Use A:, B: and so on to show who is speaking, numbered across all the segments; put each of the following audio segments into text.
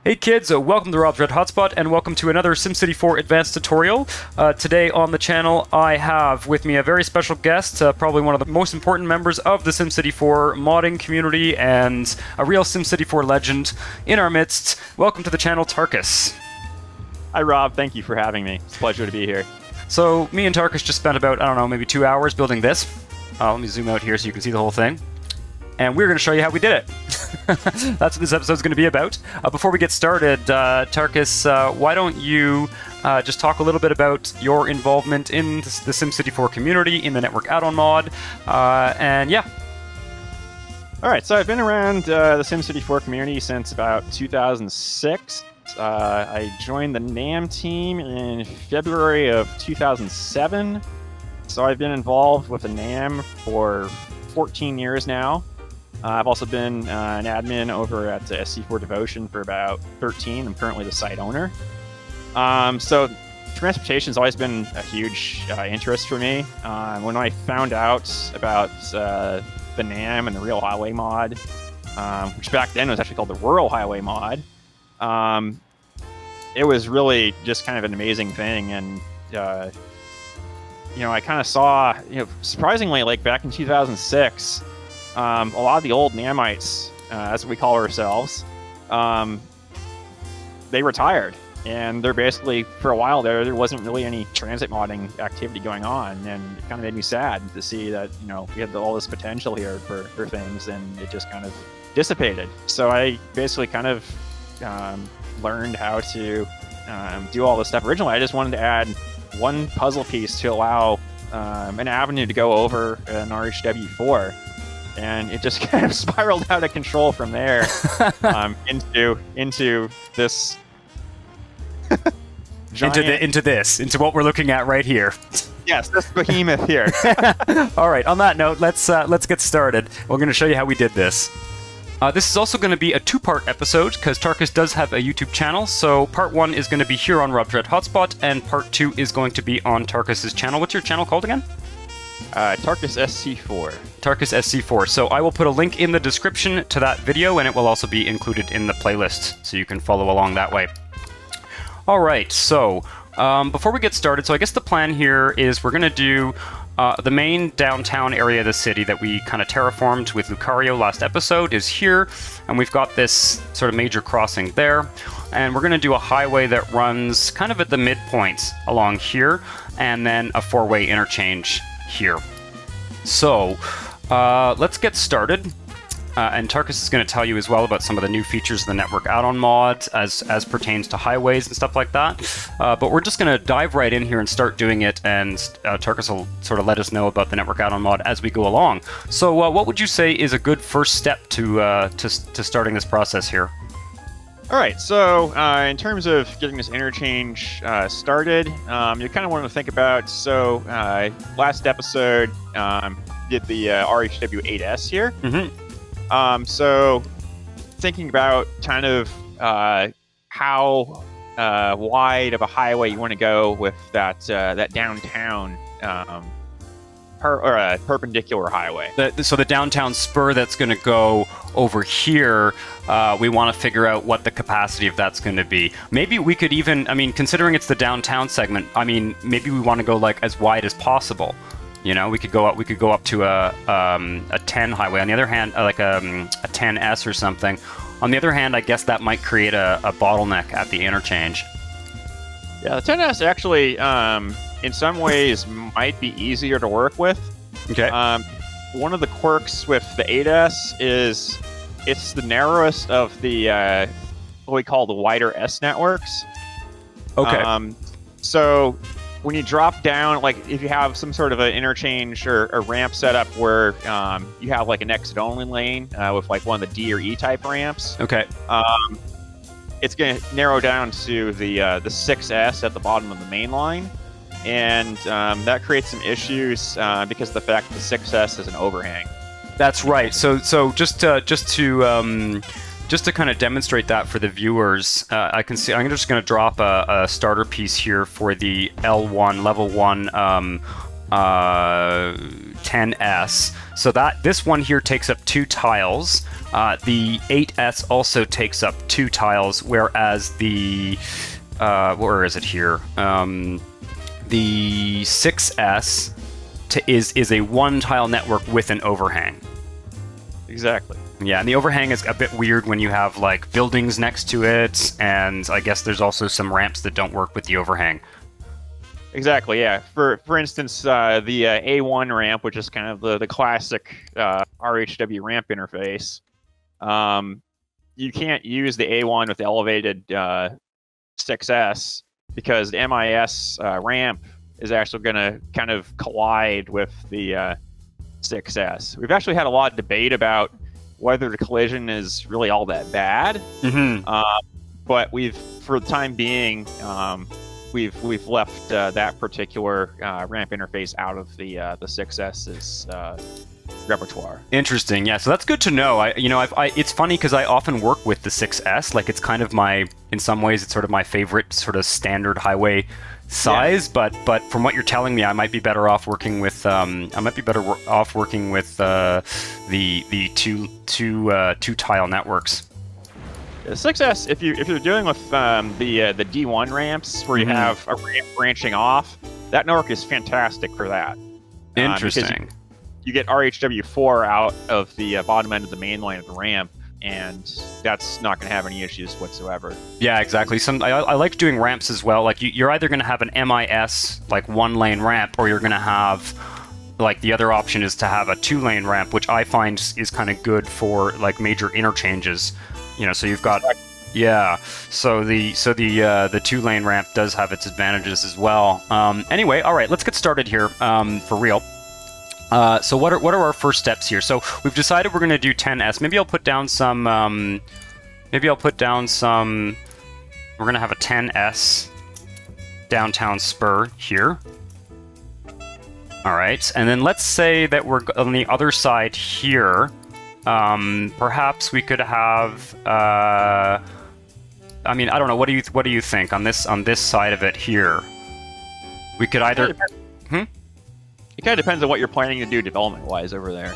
A: Hey kids, welcome to Rob's Red Hotspot and welcome to another SimCity 4 Advanced tutorial. Today on the channel I have with me a very special guest, probably one of the most important members of the SimCity 4 modding community and a real SimCity 4 legend in our midst. Welcome to the channel, Tarkus.
B: Hi Rob, thank you for having me. It's a pleasure to be here.
A: So me and Tarkus just spent about, I don't know, maybe 2 hours building this. Let me zoom out here so you can see the whole thing. And we're going to show you how we did it. That's what this episode's going to be about. Before we get started, Tarkus, why don't you just talk a little bit about your involvement in the SimCity 4 community, in the Network Addon Mod, and yeah.
B: Alright, so I've been around the SimCity 4 community since about 2006. I joined the NAM team in February of 2007. So I've been involved with the NAM for 14 years now. I've also been an admin over at SC4 Devotion for about 13. I'm currently the site owner. So transportation's always been a huge interest for me. When I found out about the NAM and the Real Highway mod, which back then was actually called the Rural Highway mod, it was really just kind of an amazing thing. And I kind of saw, surprisingly, like back in 2006, a lot of the old Namites, that's what we call ourselves, they retired. And they're basically, for a while there wasn't really any transit modding activity going on. And it kind of made me sad to see that, we had all this potential here for things, and it just kind of dissipated. So I basically kind of learned how to do all this stuff. Originally, I just wanted to add one puzzle piece to allow an avenue to go over an RHW 4. And it just kind of spiraled out of control from there into this giant...
A: into what we're looking at right here.
B: Yes, this behemoth here.
A: All right. On that note, let's get started. We're going to show you how we did this. This is also going to be a two-part episode because Tarkus does have a YouTube channel. So part 1 is going to be here on Rob's Red Hotspot, and part 2 is going to be on Tarkus's channel. What's your channel called again?
B: Tarkus SC4.
A: Tarkus SC4. So I will put a link in the description to that video, and it will also be included in the playlist, so you can follow along that way. All right, so before we get started, so I guess the plan here is we're going to do the main downtown area of the city that we kind of terraformed with Lucario last episode is here, and we've got this sort of major crossing there, and we're going to do a highway that runs kind of at the midpoints along here, and then a 4-way interchange here. So let's get started. And Tarkus is going to tell you as well about some of the new features of the Network Addon Mod as pertains to highways and stuff like that. But we're just going to dive right in here and start doing it, and Tarkus will sort of let us know about the Network Addon Mod as we go along. So what would you say is a good first step to starting this process here?
B: All right, so in terms of getting this interchange started, you kind of want to think about, so last episode did the RHW 8S here.
A: Mm-hmm.
B: So thinking about kind of how wide of a highway you want to go with that downtown perpendicular highway.
A: So the downtown spur that's going to go over here, we want to figure out what the capacity of that's going to be. Maybe we could even, considering it's the downtown segment, maybe we want to go like as wide as possible. We could go up to a 10 highway. On the other hand, like a 10S or something. On the other hand, I guess that might create a bottleneck at the interchange.
B: Yeah, the 10S actually, in some ways, might be easier to work with.
A: Okay.
B: One of the quirks with the 8S is it's the narrowest of the what we call the wider S networks.
A: Okay.
B: So when you drop down, like if you have some sort of an interchange or a ramp setup where you have like an exit-only lane with like one of the D or E type ramps.
A: Okay.
B: It's going to narrow down to the 6S at the bottom of the main line. And that creates some issues because of the fact that the 6S is an overhang.
A: That's right. So just to kind of demonstrate that for the viewers, I can see I'm just going to drop a starter piece here for the L1 level 1 10S. So this one here takes up 2 tiles. The 8S also takes up 2 tiles, whereas the where is it here? The 6S is a 1-tile network with an overhang.
B: Exactly.
A: Yeah, and the overhang is a bit weird when you have like buildings next to it, and I guess there's also some ramps that don't work with the overhang.
B: Exactly, yeah. For instance, the A1 ramp, which is kind of the classic RHW ramp interface, you can't use the A1 with the elevated 6S because the MIS ramp is actually going to kind of collide with the 6S. We've actually had a lot of debate about whether the collision is really all that bad, but for the time being, we've left that particular ramp interface out of the 6S's repertoire.
A: Interesting. Yeah, so that's good to know. It's funny because I often work with the 6S. Like, it's kind of in some ways, it's sort of my favorite sort of standard highway size. Yeah. But from what you're telling me, I might be better off working with the 2-tile networks.
B: The 6S, if you're dealing with the D1 ramps where you have a ramp branching off, that network is fantastic for that.
A: Interesting.
B: You get RHW4 out of the bottom end of the main line of the ramp, and that's not going to have any issues whatsoever.
A: Yeah, exactly. I like doing ramps as well. Like you're either going to have an MIS like 1-lane ramp, or you're going to have like the other option is to have a 2-lane ramp, which I find is kind of good for like major interchanges. So you've got yeah. So the 2-lane ramp does have its advantages as well. Anyway, all right, let's get started here for real. So what are our first steps here? So we've decided we're going to do 10S. Maybe I'll put down some. We're going to have a 10S downtown spur here. All right, and then let's say that we're on the other side here. Perhaps we could have. I mean, I don't know. What do you think on this side of it here? We could either.
B: It kind of depends on what you're planning to do development-wise over there.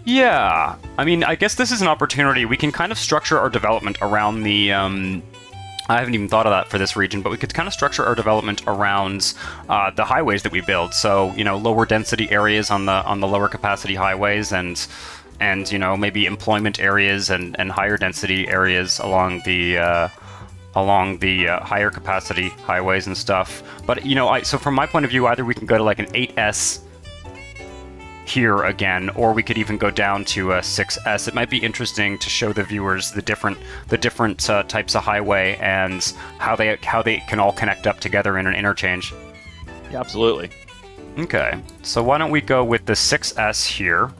A: Yeah, I mean, I guess this is an opportunity. We can kind of structure our development around the. I haven't even thought of that for this region, but we could kind of structure our development around the highways that we build. So lower density areas on the lower capacity highways, and maybe employment areas and higher density areas along the higher capacity highways and stuff. But so from my point of view, either we can go to like an 8S here again, or we could even go down to a 6S. It might be interesting to show the viewers the different types of highway and how they can all connect up together in an interchange.
B: Yeah, absolutely.
A: Okay, so why don't we go with the 6S here,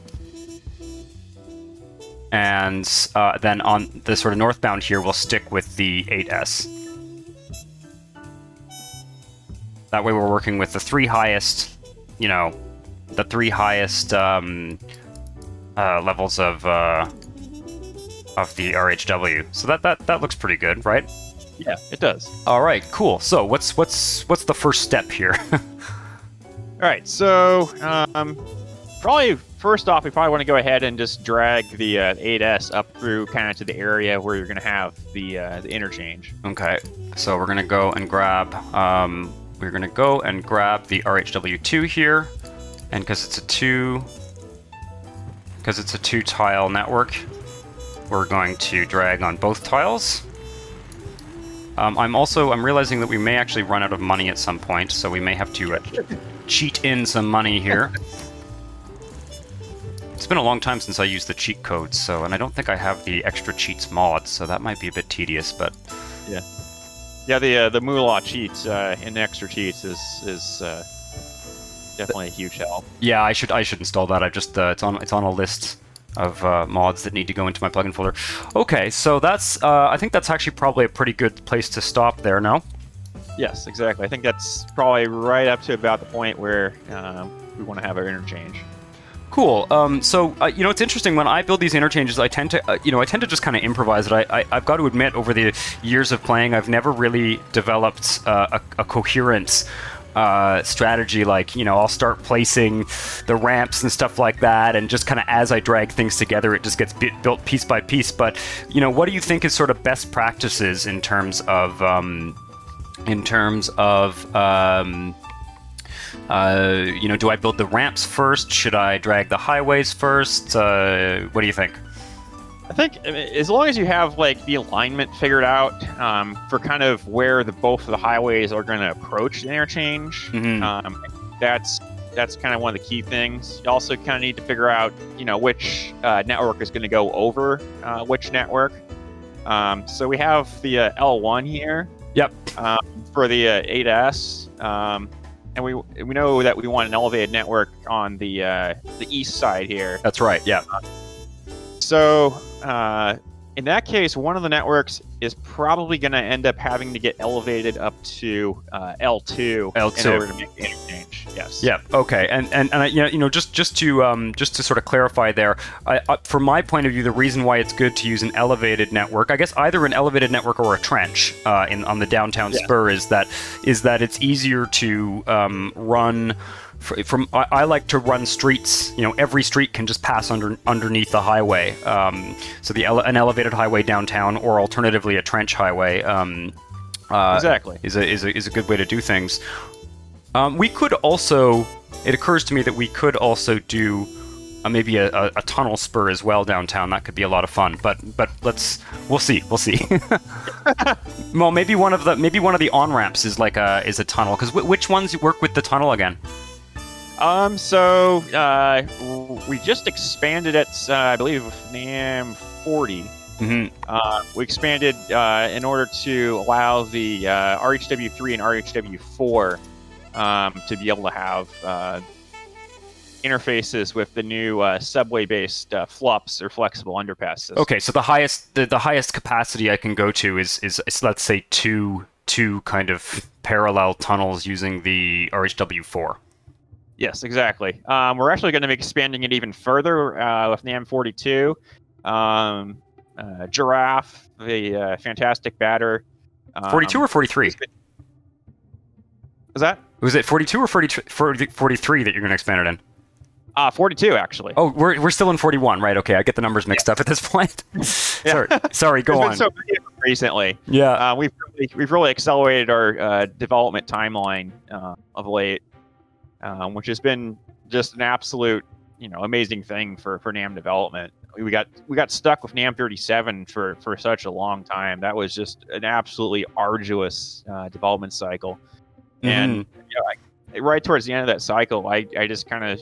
A: and then on the sort of northbound here, we'll stick with the 8S. That way, we're working with the 3 highest, levels of the RHW. So that looks pretty good, right?
B: Yeah, it does.
A: All right, cool. So what's the first step here?
B: All right, so probably first off, we probably want to go ahead and just drag the 8S up through kind of to the area where you're going to have the interchange.
A: Okay, so we're going to go and grab the RHW2 here, and because it's a 2-tile network, we're going to drag on both tiles. I'm realizing that we may actually run out of money at some point, so we may have to cheat in some money here. It's been a long time since I used the cheat codes, and I don't think I have the extra cheats mod, so that might be a bit tedious, but
B: yeah, the moolah cheats in extra cheats is definitely a huge help.
A: Yeah, I should install that. It's on a list of mods that need to go into my plugin folder. Okay, so that's I think that's actually probably a pretty good place to stop there. No?
B: Yes, exactly. I think that's probably right up to about the point where we want to have our interchange.
A: Cool. So it's interesting when I build these interchanges. I tend to just kind of improvise it. I've got to admit, over the years of playing, I've never really developed a coherent strategy, like, I'll start placing the ramps and stuff like that, and just kind of as I drag things together, it just gets built piece by piece. But, what do you think is sort of best practices in terms of, do I build the ramps first? Should I drag the highways first? What do you think?
B: I think as long as you have like the alignment figured out for kind of where both of the highways are going to approach the interchange, that's kind of one of the key things. You also kind of need to figure out, which network is going to go over which network. So we have the L1 here.
A: Yep.
B: For the 8S, and we know that we want an elevated network on the east side here.
A: That's right. Yeah.
B: So in that case, one of the networks is probably going to end up having to get elevated up to L2 in order to make the interchange. Yes.
A: Yeah. Okay. And just to sort of clarify there, from my point of view, the reason why it's good to use an elevated network, I guess either an elevated network or a trench on the downtown spur, is that it's easier to run. I like to run streets. Every street can just pass underneath the highway. So an elevated highway downtown, or alternatively a trench highway,
B: exactly
A: is a good way to do things. We could also. It occurs to me that we could also do maybe a tunnel spur as well downtown. That could be a lot of fun. But we'll see. Well, maybe one of the on ramps is a tunnel. Because which ones work with the tunnel again?
B: So we just expanded it, I believe, with NAM 40. We expanded in order to allow the RHW3 and RHW4 to be able to have interfaces with the new subway-based FLUPs, or flexible underpasses.
A: Okay, so the highest capacity I can go to is let's say two kind of parallel tunnels using the RHW4.
B: Yes, exactly. We're actually going to be expanding it even further with NAM 42. Giraffe, the fantastic batter.
A: 42 or 43?
B: Was that?
A: Was it 42 or 43 that you're going to expand it in?
B: 42, actually.
A: Oh, we're still in 41, right? Okay, I get the numbers mixed up at this point. Sorry, go on.
B: Been so many recently.
A: Yeah.
B: We've really accelerated our development timeline of late. Which has been just an absolute, amazing thing for NAM development. We got stuck with NAM 37 for such a long time. That was just an absolutely arduous development cycle. And right towards the end of that cycle, I just kind of,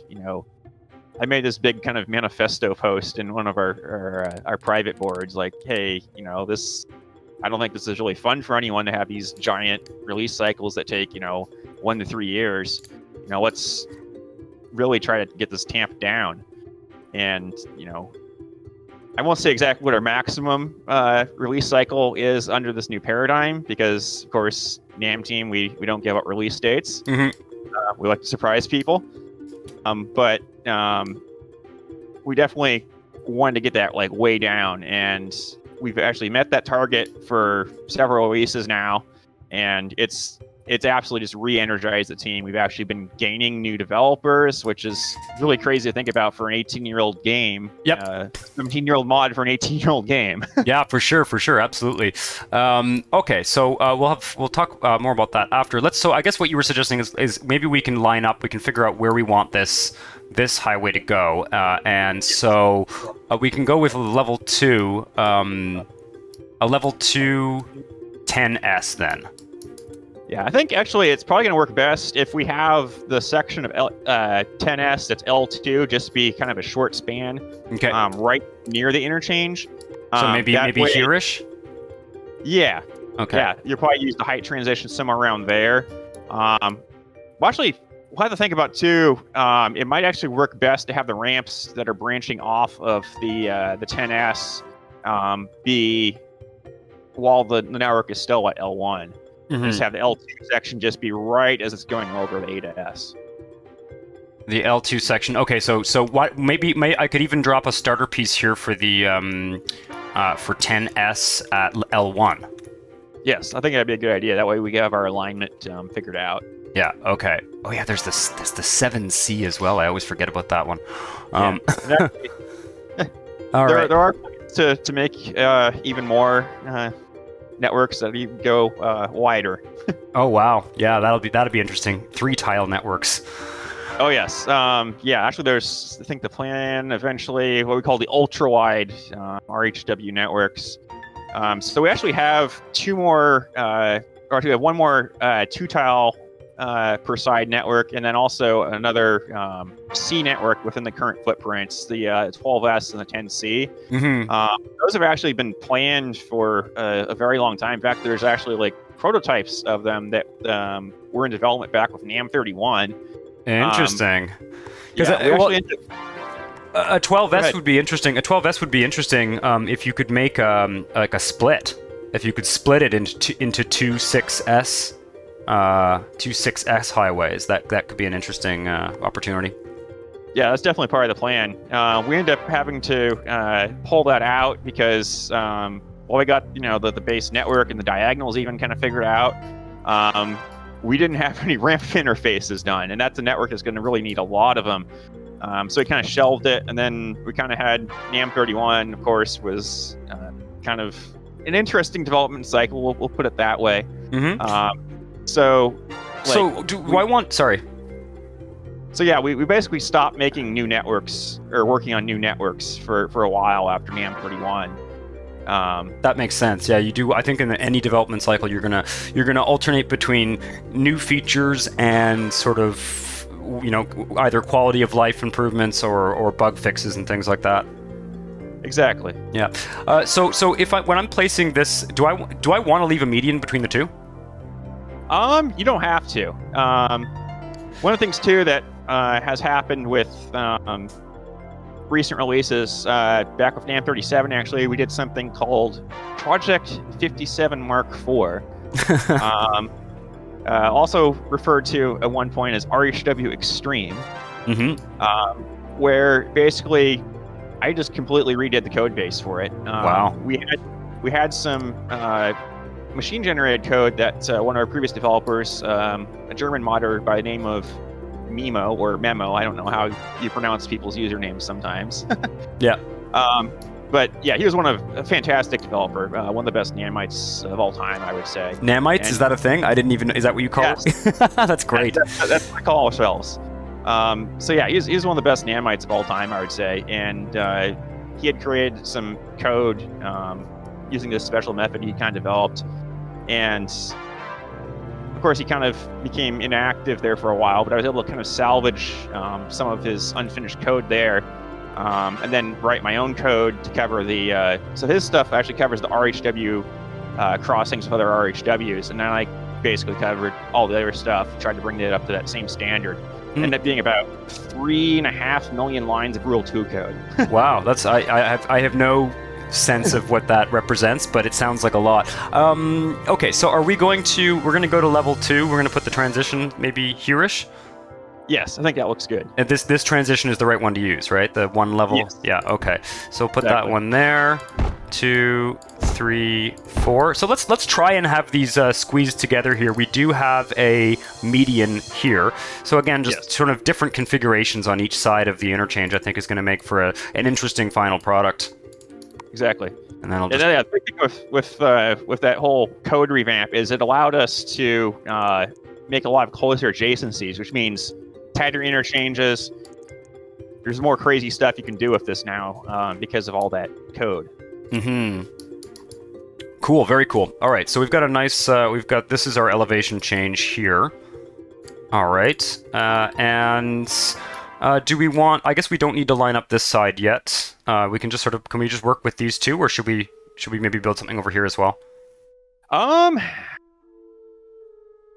B: I made this big kind of manifesto post in one of our private boards, like, hey, I don't think this is really fun for anyone to have these giant release cycles that take, 1 to 3 years. Let's really try to get this tamped down. And, I won't say exactly what our maximum release cycle is under this new paradigm, because, of course, NAM team, we don't give out release dates. We like to surprise people. But we definitely wanted to get that way down, and we've actually met that target for several releases now, and it's absolutely just re-energized the team. We've actually been gaining new developers, which is really crazy to think about for an 18-year-old game.
A: Yep.
B: 17-year-old mod for an 18-year-old game.
A: Yeah, for sure, absolutely. Okay, so we'll talk more about that after. So I guess what you were suggesting is maybe we can line up, we can figure out where we want this highway to go, and so we can go with a level 2 10S then.
B: Yeah, I think actually it's probably going to work best if we have the section of 10S that's L2 just be kind of a short span, right near the interchange.
A: So maybe here-ish?
B: Yeah.
A: Okay.
B: Yeah, you'll probably use the height transition somewhere around there. Well, actually, we'll have to think about too. It might actually work best to have the ramps that are branching off of the 10S be while the network is still at L1. Just have the L2 section just be right as it's going over the 8S.
A: The L2 section. Okay, so what? Maybe I could even drop a starter piece here for the for 10S at L1.
B: Yes, I think that'd be a good idea. That way we have our alignment figured out.
A: Yeah. Okay. Oh yeah. There's the 7C as well. I always forget about that one. All right.
B: There are plans to make even more networks that even go wider.
A: Oh wow. Yeah. That'll be interesting. 3-tile networks.
B: Oh yes. Yeah. Actually, there's I think the plan eventually what we call the ultra wide RHW networks. So we actually have we have one more 2-tile per side network, and then also another C network within the current footprints, the 12S and the 10C.
A: Mm-hmm.
B: Those have actually been planned for a very long time. In fact, there's actually like prototypes of them that were in development back with NAM31.
A: Interesting. Because a 12S would be interesting. A 12S would be interesting if you could make like a split. If you could split it into two 6S highways, that could be an interesting opportunity.
B: Yeah, that's definitely part of the plan. We ended up having to pull that out because we got the base network and the diagonals even kind of figured out. We didn't have any ramp interfaces done, and that's a network that's going to really need a lot of them. So we kind of shelved it, and then we kind of had NAM31, of course, was kind of an interesting development cycle. We'll put it that way.
A: Mm-hmm.
B: So yeah, we basically stopped making new networks or working on new networks for a while after NAM31.
A: That makes sense. Yeah, you do. I think in any development cycle, you're gonna alternate between new features and sort of either quality of life improvements or bug fixes and things like that.
B: Exactly.
A: Yeah. So when I'm placing this, do I want to leave a median between the two?
B: You don't have to. One of the things too that has happened with recent releases, back with NAM37, actually, we did something called Project 57 Mark IV. Also referred to at one point as RHW Extreme.
A: Mm-hmm.
B: Where basically I just completely redid the code base for it.
A: Wow.
B: We had some machine-generated code that one of our previous developers, a German modder by the name of Memo or Memo. I don't know how you pronounce people's usernames sometimes.
A: Yeah.
B: But yeah, he was a fantastic developer, one of the best Namites of all time, I would say.
A: Namites, is that a thing? I didn't even. Is that what you call it? That's great.
B: That's what I call ourselves. So yeah, he's one of the best Namites of all time, I would say. And he had created some code using this special method he kind of developed, and of course he kind of became inactive there for a while. But I was able to kind of salvage some of his unfinished code there. And then write my own code to cover the. So his stuff actually covers the RHW crossings with other RHWs, and then I basically covered all the other stuff, tried to bring it up to that same standard. Ended up being about 3.5 million lines of Rule 2 code. Wow,
A: that's I have no sense of what that represents, but it sounds like a lot. Okay, so we're going to go to level 2. We're going to put the transition maybe here-ish.
B: Yes, I think that looks good.
A: And this transition is the right one to use, right? The one level?
B: Yes.
A: Yeah, okay. So put that one there. 2, 3, 4. So let's try and have these squeezed together here. We do have a median here. So again, just sort of different configurations on each side of the interchange, I think is going to make for an interesting final product.
B: Exactly.
A: And then
B: the big thing with that whole code revamp is it allowed us to make a lot of closer adjacencies, which means tighter interchanges. There's more crazy stuff you can do with this now because of all that code.
A: Mm-hmm. Cool, very cool. All right, so we've got a nice, this is our elevation change here. All right, and do we want, I guess we don't need to line up this side yet. We can just can we just work with these two, or should we maybe build something over here as well?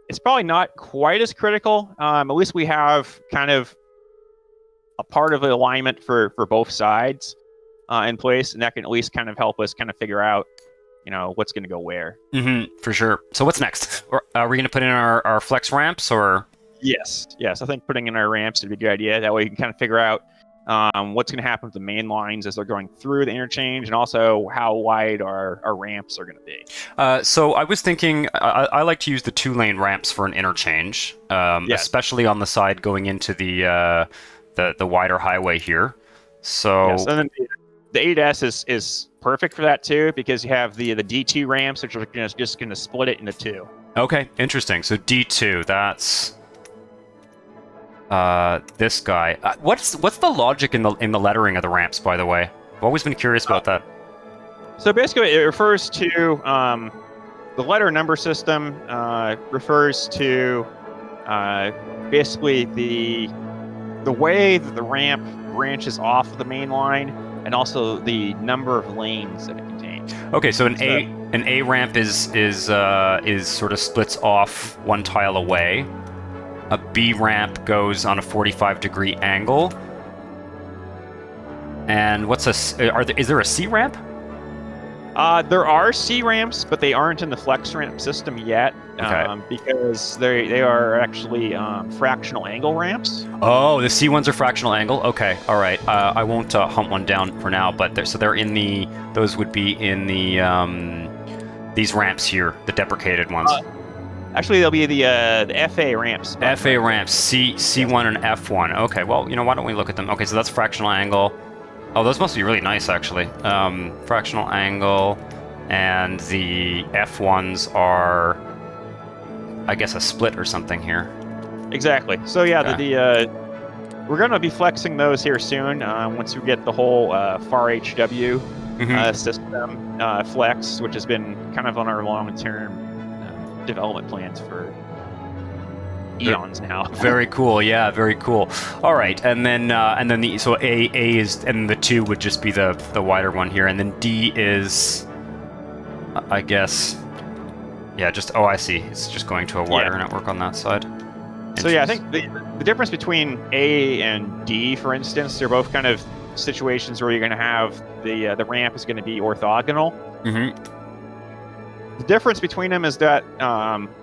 B: It's probably not quite as critical. At least we have kind of a part of the alignment for both sides in place, and that can at least kind of help us kind of figure out, what's going to go where.
A: Mm-hmm, for sure. So what's next? Are we going to put in our flex ramps, or?
B: Yes. I think putting in our ramps would be a good idea. That way you can kind of figure out what's going to happen with the main lines as they're going through the interchange, and also how wide our ramps are going to be.
A: So I was thinking, I like to use the 2-lane ramps for an interchange, especially on the side going into the wider highway here. So
B: yes, and then the 8S is perfect for that too, because you have the D2 ramps, which are just going to split it into 2.
A: Okay, interesting. So D2, that's this guy. What's the logic in the lettering of the ramps, by the way? I've always been curious about that.
B: So basically, it refers to the letter number system. Refers to basically the way that the ramp branches off of the main line, and also the number of lanes that it contains.
A: Okay, so an A ramp is sort of splits off one tile away. A B ramp goes on a 45-degree angle. And is there a C ramp?
B: There are C ramps, but they aren't in the flex ramp system yet, because they are actually fractional angle ramps.
A: Oh, the C ones are fractional angle. Okay, all right. I won't hunt one down for now, but they're in the. Those would be in the these ramps here, the deprecated ones.
B: Actually, they'll be the FA ramps.
A: FA ramps, C1 and F1. Okay, well, why don't we look at them? Okay, so that's fractional angle. Oh, those must be really nice, actually. Fractional angle, and the F1s are, I guess, a split or something here.
B: Exactly. So yeah, okay. We're going to be flexing those here soon. Once we get the whole RHW system flexed, which has been kind of on our long-term development plans for eons now.
A: Very cool. Yeah, very cool. All right, and then so A is, and the 2 would just be the wider one here, and then D is, I guess, yeah, just I see. It's just going to a wider network on that side.
B: So yeah, I think the difference between A and D, for instance, they're both kind of situations where you're going to have the ramp is going to be orthogonal.
A: Mm-hmm.
B: The difference between them is that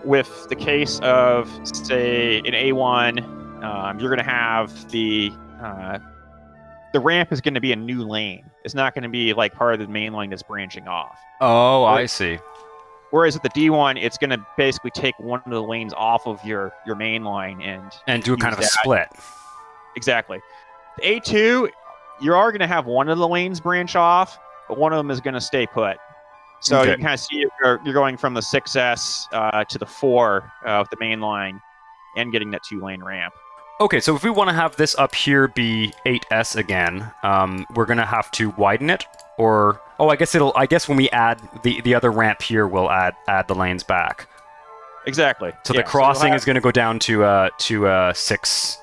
B: with the case of, say, an A1, you're going to have the ramp is going to be a new lane. It's not going to be like part of the main line that's branching off.
A: Oh, I see.
B: Whereas with the D1, it's going to basically take one of the lanes off of your main line and
A: do a kind of a split.
B: Exactly. The A2, you are going to have one of the lanes branch off, but one of them is going to stay put. So you can kind of see you're going from the 6S to the 4 with the main line and getting that 2-lane ramp.
A: Okay, so if we want to have this up here be 8S again, we're going to have to widen it, or I guess when we add the other ramp here, we'll add the lanes back.
B: Exactly.
A: So the crossing is going to go down to a 4S.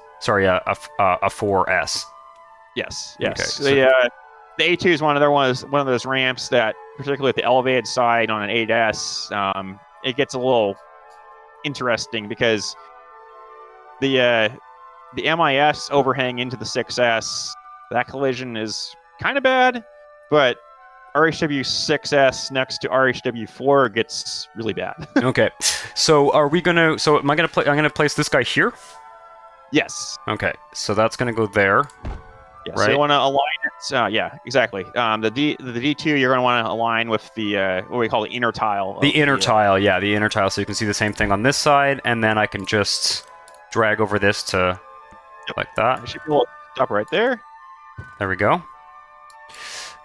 B: Yes.
A: Okay,
B: so the A2 is one of those ramps that, particularly at the elevated side on an 8S, it gets a little interesting because the MIS overhang into the 6S, that collision is kind of bad, but RHW 6S next to RHW 4 gets really bad. Okay,
A: so am I gonna place this guy here?
B: Yes.
A: Okay, so that's gonna go there.
B: Yeah, right. So you want to align it. Yeah, exactly. The D2 you're going to want to align with the what we call the inner tile.
A: The inner tile, yeah, the inner tile. So you can see the same thing on this side, and then I can just drag over this to like that.
B: It should be up right there.
A: There we go.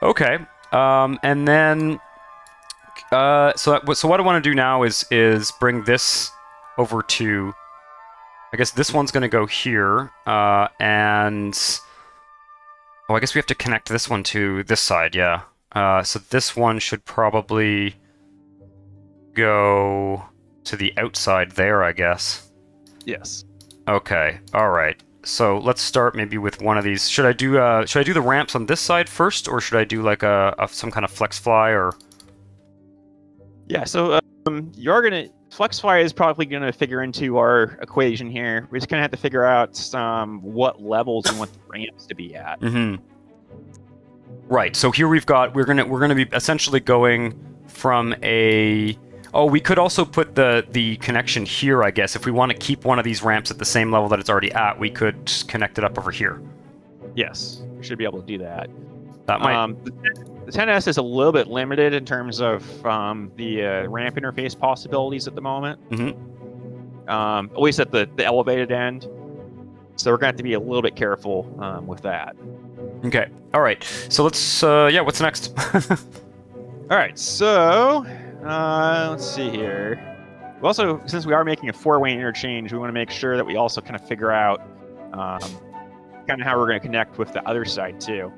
A: Okay, and then so what I want to do now is bring this over to. I guess this one's going to go here, and. Oh, I guess we have to connect this one to this side, yeah. So this one should probably go to the outside there, I guess.
B: Yes.
A: Okay, all right. So let's start maybe with one of these. Should I do the ramps on this side first, or should I do like some kind of flex fly or?
B: Yeah. So you're gonna flex fly is probably gonna figure into our equation here. We're just gonna have to figure out what levels we want the ramps to be at.
A: Mm-hmm. Right. So here we're gonna be essentially going from a. Oh, we could also put the connection here, I guess. If we want to keep one of these ramps at the same level that it's already at, we could just connect it up over here.
B: Yes, we should be able to do that.
A: That might.
B: The 10S is a little bit limited in terms of the ramp interface possibilities at the moment. At least at the elevated end. So we're going to have to be a little bit careful with that.
A: Okay. All right. So let's. Yeah. What's next?
B: All right. So let's see here. Also, since we are making a 4-way interchange, we want to make sure that we also kind of figure out kind of how we're going to connect with the other side too.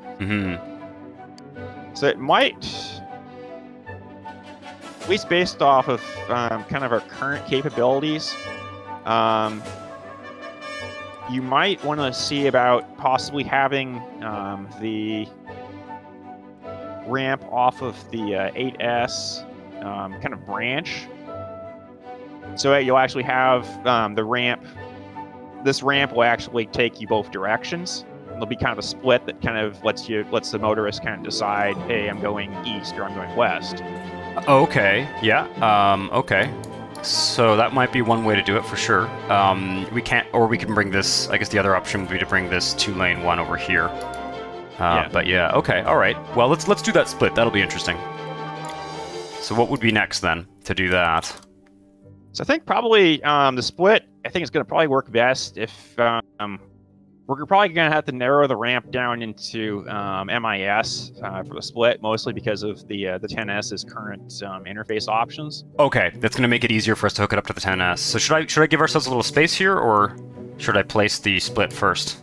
B: So it might, at least based off of kind of our current capabilities, you might want to see about possibly having the ramp off of the 8S kind of branch. So that you'll actually have the ramp. This ramp will actually take you both directions. There'll be kind of a split that kind of lets the motorist kind of decide, hey, I'm going east or I'm going west.
A: Okay. Yeah. Okay. So that might be one way to do it for sure. We can't, or we can bring this. I guess the other option would be to bring this 2-lane one over here. Yeah. But yeah. Okay. All right. Well, let's do that split. That'll be interesting. So what would be next then to do that?
B: So I think probably the split. I think it's going to probably work best if we're probably going to have to narrow the ramp down into MIS for the split, mostly because of the 10S's current interface options.
A: Okay, that's going to make it easier for us to hook it up to the 10S. So should I give ourselves a little space here, or should I place the split first?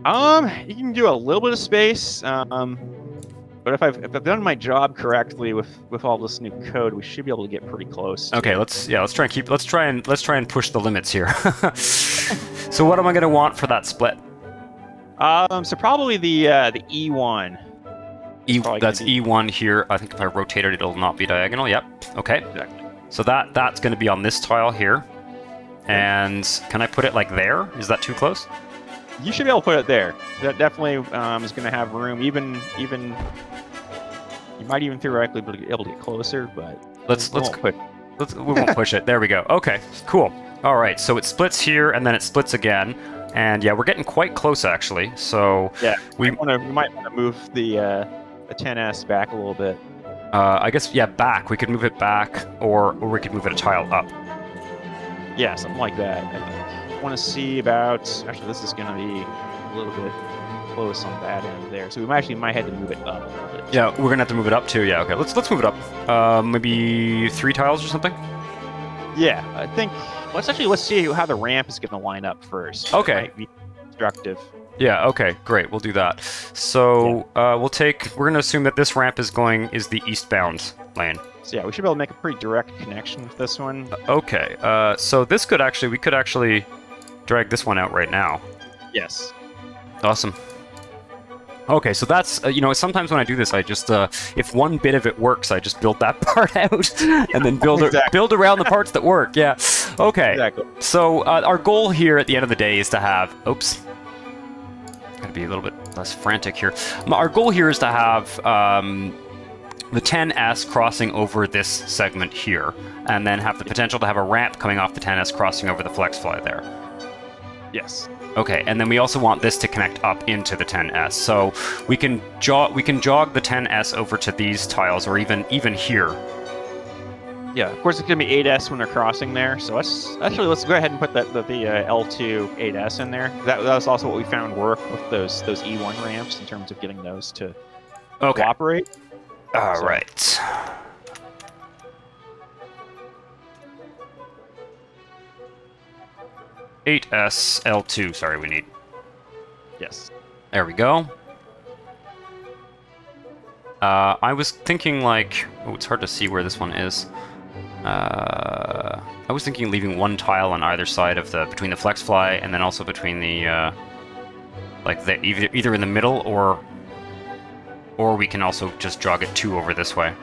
B: You can do a little bit of space, but if I've done my job correctly with all this new code, we should be able to get pretty close.
A: Okay, let's try and push the limits here. So what am I going to want for that split?
B: So probably the E1.
A: That's E1 here. I think if I rotate it, it'll not be diagonal. Yep. Okay.
B: Exactly.
A: So that's going to be on this tile here. And can I put it like there? Is that too close?
B: You should be able to put it there. That definitely is going to have room. Even you might even theoretically be able to get closer, but we won't push it.
A: There we go. Okay. Cool. All right. So it splits here, and then it splits again. And yeah, we're getting quite close actually. So
B: yeah, we might want to move the 10S back a little bit.
A: I guess back. We could move it back, or we could move it a tile up.
B: Yeah, something like that. I want to see about. Actually, this is going to be a little bit close on that end there, so we might have to move it up a little bit.
A: Yeah, we're gonna have to move it up too. Yeah, okay. Let's move it up. Maybe 3 tiles or something.
B: Yeah, I think. Let's see how the ramp is going to line up first.
A: Okay.
B: That might be constructive.
A: Yeah. Okay. Great. We'll do that. So we're going to assume that this ramp is the eastbound lane.
B: So yeah, we should be able to make a pretty direct connection with this one.
A: Okay. So we could actually drag this one out right now.
B: Yes.
A: Awesome. Okay, so that's, sometimes when I do this, I just, if one bit of it works, I just build that part out, and then build around the parts that work, yeah. Okay,
B: exactly.
A: So our goal here at the end of the day is to have, gotta be a little bit less frantic here. Our goal here is to have the 10S crossing over this segment here, and then have the potential to have a ramp coming off the 10S crossing over the FlexFly there.
B: Yes.
A: Okay, and then we also want this to connect up into the 10S. So we can jog the 10S over to these tiles, or even here.
B: Yeah, of course it's going to be 8S when they're crossing there. So let's go ahead and put the L2 8S in there. That was also what we found work with those E1 ramps in terms of getting those to cooperate.
A: All right. S L2, sorry, we need.
B: Yes.
A: There we go. I was thinking it's hard to see where this one is. I was thinking leaving one tile on either side of between the FlexFly and then also between the, either in the middle or we can also just jog it 2 over this way.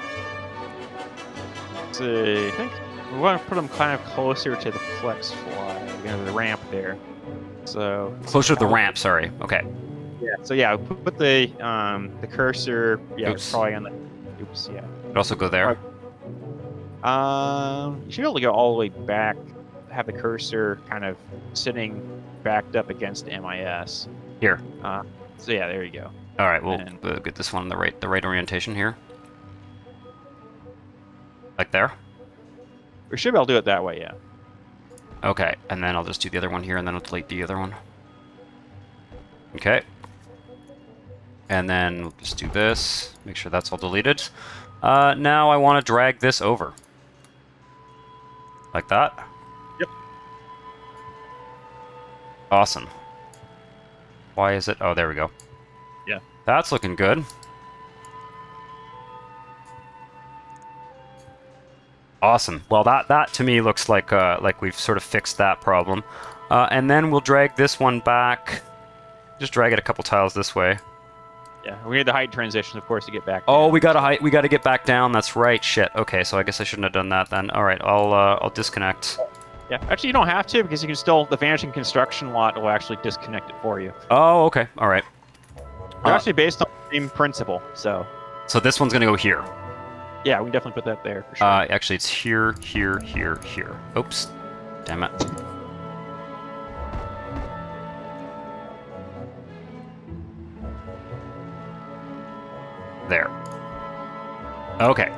B: So I think we want to put them kind of closer to the FlexFly, the ramp there. So
A: closer to the ramp, sorry. Okay.
B: Yeah. So yeah, put the cursor. Yeah,
A: Oops.
B: probably on the. Oops. Yeah.
A: Could also go there.
B: You should be able to go all the way back. Have the cursor kind of sitting backed up against MIS.
A: Here.
B: So yeah, there you go.
A: All right, we'll
B: And-
A: get this one in the right orientation here. Like there?
B: We should be able to do it that way, yeah.
A: Okay, and then I'll just do the other one here, and then I'll delete the other one. Okay. And then we'll just do this. Make sure that's all deleted. Now I want to drag this over. Like that?
B: Yep.
A: Awesome. Why is it? Oh, there we go.
B: Yeah.
A: That's looking good. Awesome. Well, that to me looks like we've sort of fixed that problem. And then we'll drag this one back. Just drag it a couple tiles this way.
B: Yeah, we need the height transition, of course, to get back.
A: Oh,
B: down.
A: we gotta get back down. That's right. Shit. Okay, so I guess I shouldn't have done that then. All right, I'll disconnect.
B: Yeah, actually, you don't have to because you can still the vanishing construction lot will actually disconnect it for you.
A: Oh, okay. All right.
B: They're actually based on the same principle, so
A: So this one's gonna go here.
B: yeah, we can definitely put that there for sure.
A: Actually, it's here, here, here, here. Oops. Damn it. There. Okay.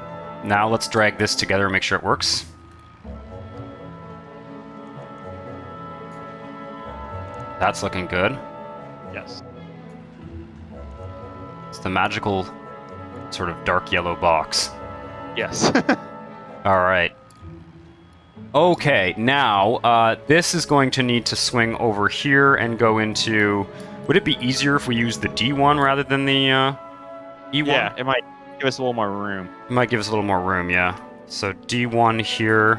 A: Now let's drag this together and make sure it works. That's looking good.
B: Yes.
A: It's the magical sort of dark yellow box.
B: Yes.
A: All right. Okay, now this is going to need to swing over here and go into... Would it be easier if we used the D1 rather than the E1?
B: Yeah, it might give us a little more room.
A: It might give us a little more room, yeah. So D1 here.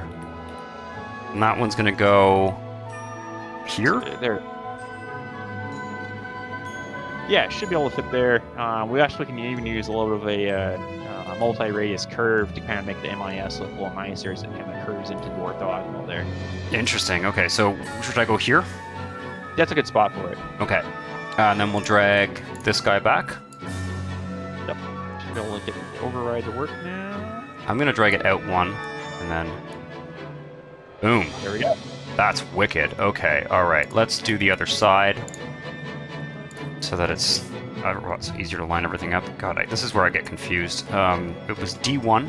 A: And that one's going to go here?
B: There. Yeah, it should be able to fit there. We actually can even use a little bit of a multi-radius curve to kind of make the MIS look a little nicer as it kind of curves into the orthogonal there.
A: Interesting. Okay, so should I go here?
B: That's a good spot for it.
A: Okay. And then we'll drag this guy back.
B: Yep. Should be able to get override to work now.
A: I'm going to drag it out one, and then... Boom.
B: There we go.
A: That's wicked. Okay, all right. Let's do the other side so that it's easier to line everything up. God, this is where I get confused. It was D1,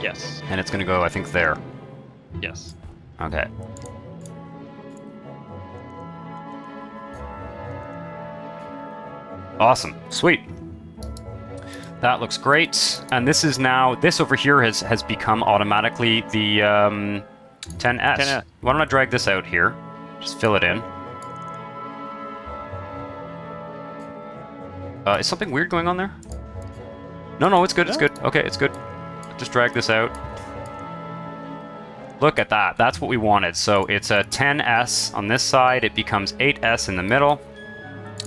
B: Yes.
A: and it's going to go, I think, there.
B: Yes.
A: Okay. Awesome. Sweet. That looks great. And this is now, this over here has become automatically the 10S.
B: 10S.
A: Why don't I drag this out here? Just fill it in. Is something weird going on there? No, it's good, it's good. Okay, it's good. Just drag this out. Look at that. That's what we wanted. So it's a 10S on this side. It becomes 8S in the middle.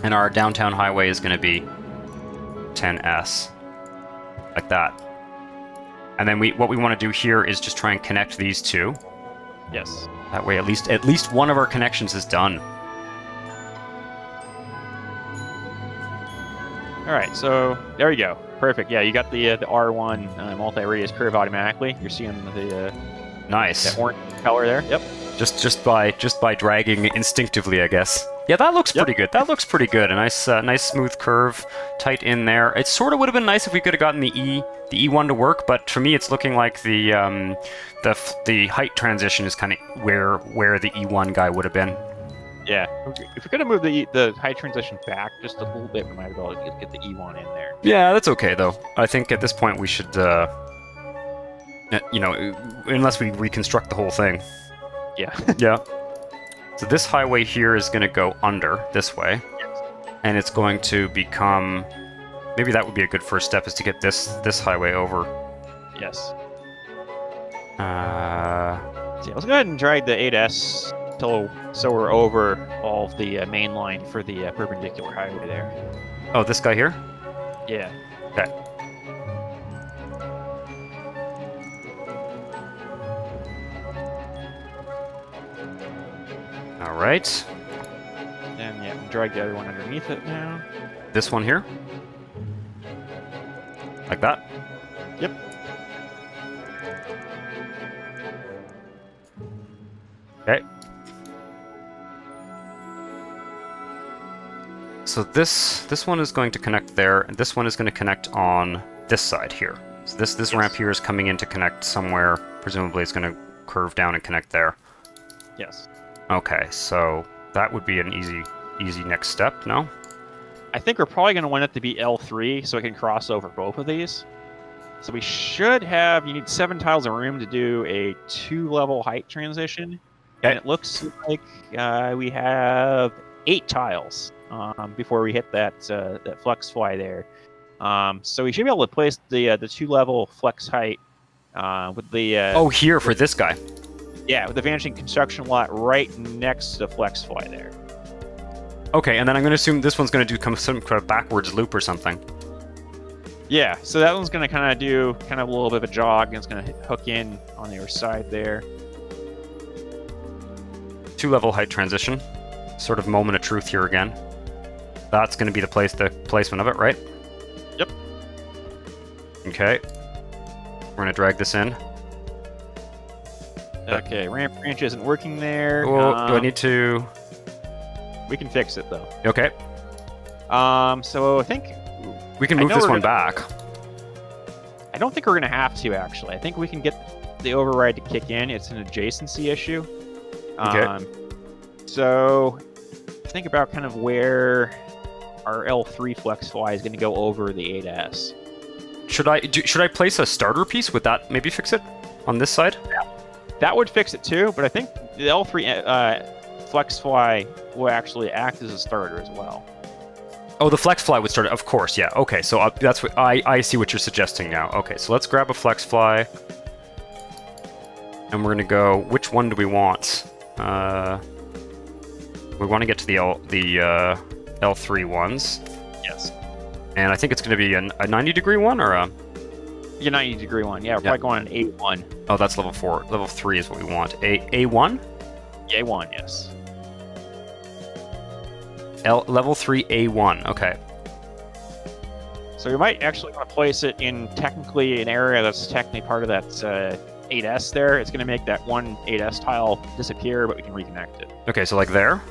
A: And our downtown highway is going to be 10S. Like that. And then what we want to do here is just try and connect these two.
B: Yes.
A: That way at least one of our connections is done.
B: All right, so there you go. Perfect. Yeah, you got the R1 multi-radius curve automatically. You're seeing the
A: Nice.
B: that orange color there. Yep.
A: Just by dragging instinctively, I guess. Yeah, that looks pretty good. That looks pretty good. A nice smooth curve, tight in there. It sort of would have been nice if we could have gotten the E1 to work, but for me, it's looking like the height transition is kind of where the E1 guy would have been.
B: Yeah. If we could have moved the height transition back just a little bit, we might be able to get the E1 in there.
A: Yeah, that's okay though. I think at this point we should, unless we reconstruct the whole thing.
B: Yeah.
A: Yeah. So this highway here is going to go under this way, and it's going to become. Maybe that would be a good first step, is to get this highway over.
B: Yes.
A: Uh,
B: So yeah, let's go ahead and drag the 8S so we're over all of the main line for the perpendicular highway there.
A: oh, this guy here?
B: Yeah.
A: Okay. All right.
B: And yeah, drag the other one underneath it now.
A: This one here? Like that?
B: Yep.
A: Okay. So this one is going to connect there, and this one is going to connect on this side here. So this ramp here is coming in to connect somewhere. Presumably it's going to curve down and connect there.
B: Yes.
A: Okay, so that would be an easy next step, no?
B: I think we're probably going to want it to be L3 so it can cross over both of these. So we should have, you need 7 tiles of room to do a 2-level height transition.
A: Okay.
B: And it looks like we have 8 tiles before we hit that flex fly there. So we should be able to place the 2-level flex height with the...
A: oh, here for this guy.
B: Yeah, with the vanishing construction lot right next to the flex fly there.
A: Okay, and then I'm going to assume this one's going to do some kind of backwards loop or something.
B: Yeah, so that one's going to do a little bit of a jog, and it's going to hook in on the other side there.
A: 2-level height transition. Sort of moment of truth here again. That's going to be the placement of it, right?
B: Yep.
A: Okay. We're going to drag this in.
B: Okay, ramp branch isn't working there.
A: Oh, do I need to...
B: We can fix it, though.
A: Okay.
B: So I think...
A: We can move this one back.
B: I don't think we're going to have to, actually. I think we can get the override to kick in. It's an adjacency issue.
A: Okay.
B: So think about kind of where our L3 flex fly is going to go over the 8S.
A: Should I place a starter piece? Would that maybe fix it on this side?
B: Yeah. That would fix it too, but I think the L3 flex fly will actually act as a starter as well.
A: Oh, the flex fly would start it. Of course, yeah. Okay, so that's what I see what you're suggesting now. Okay, so let's grab a flex fly, and we're gonna go. Which one do we want? We want to get to the L3 ones.
B: Yes.
A: And I think it's gonna be a 90-degree one or a.
B: Yeah, 90-degree one. Yeah, we're probably going an A1.
A: Oh, that's level 4. Level 3 is what we want. A1?
B: Yeah, A1, yes.
A: Level 3 A1. Okay.
B: So we might actually want to place it in technically an area that's technically part of that 8S there. It's going to make that one 8S tile disappear, but we can reconnect it.
A: Okay, so like there?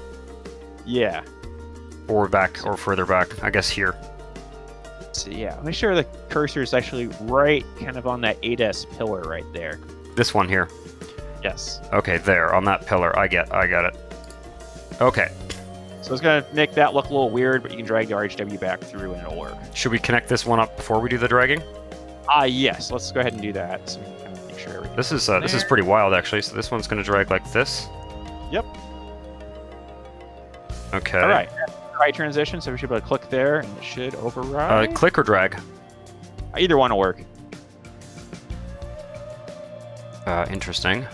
B: Yeah.
A: Or back, or further back. I guess here.
B: So yeah, make sure the cursor is actually right kind of on that 8S pillar right there.
A: This one here?
B: Yes.
A: Okay, there, on that pillar. I got it. Okay.
B: So it's going to make that look a little weird, but you can drag the RHW back through and it'll work.
A: Should we connect this one up before we do the dragging?
B: Yes. Let's go ahead and do that. So we can kind of make sure everything.
A: This is pretty wild, actually. So this one's going to drag like this.
B: Yep.
A: Okay.
B: All right. Right transition, so we should be able to click there, and it should override.
A: Click or drag?
B: Either one will work.
A: Interesting.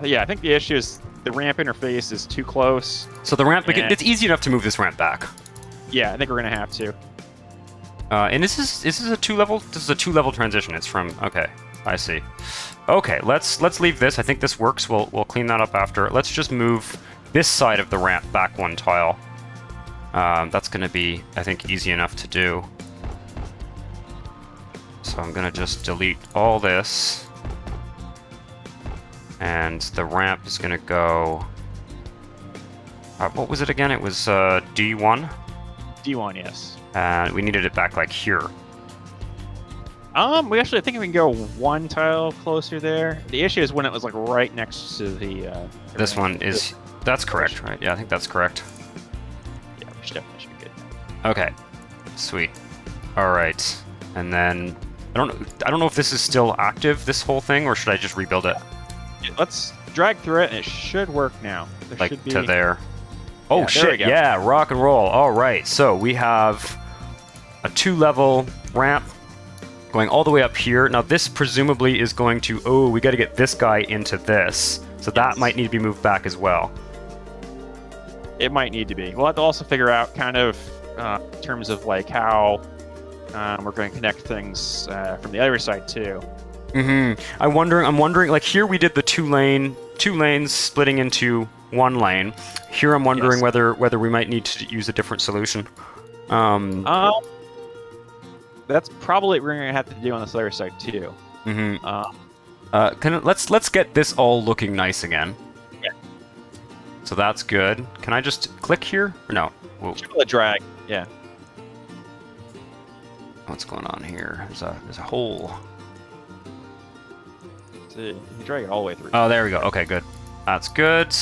B: Yeah, I think the issue is the ramp interface is too close.
A: So the ramp, it's easy enough to move this ramp back.
B: Yeah, I think we're gonna have to.
A: And this is a 2-level. This is a 2-level transition. It's from. Okay, I see. Okay, let's leave this. I think this works. We'll clean that up after. Let's just move this side of the ramp back 1 tile. That's going to be, I think, easy enough to do. So I'm going to just delete all this. And the ramp is going to go... what was it again? It was D1?
B: D1, yes.
A: And we needed it back like here.
B: We actually, I think we can go 1 tile closer there. The issue is when it was like right next to the
A: this one is... That's correct, right? Yeah, I think that's correct.
B: Yeah, we definitely should be good.
A: Okay, sweet. All right, and then I don't know if this is still active, this whole thing, or should I just rebuild it?
B: Yeah, let's drag through it, and it should work now. There
A: like
B: should be...
A: to there. Oh
B: yeah,
A: shit! Yeah, rock and roll. All right, so we have a 2-level ramp going all the way up here. Now this presumably is going to. Oh, we got to get this guy into this, so that might need to be moved back as well.
B: It might need to be. We'll have to also figure out kind of in terms of like how we're going to connect things from the other side too.
A: I'm wondering. Like here, we did the 2 lanes splitting into 1 lane. Here, I'm wondering whether we might need to use a different solution.
B: That's probably what we're going to have to do on this other side too.
A: Let's get this all looking nice again.
B: Yeah.
A: So that's good. Can I just click here? Or no. Whoa.
B: Triple drag. Yeah.
A: What's going on here? There's a hole.
B: So you can drag it all the way through.
A: Oh, there we go. Okay, good. That's good.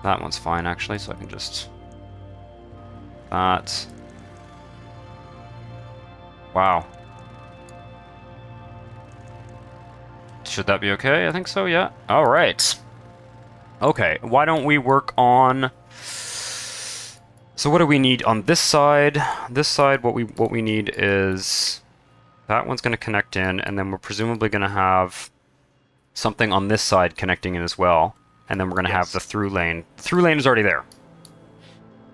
A: That one's fine, actually, so I can just... That. Wow. Should that be okay? I think so, yeah. All right. Okay, why don't we work on... So what do we need on this side? This side, what we need is... That one's going to connect in, and then we're presumably going to have something on this side connecting in as well. And then we're going to have the through lane. The through lane is already there.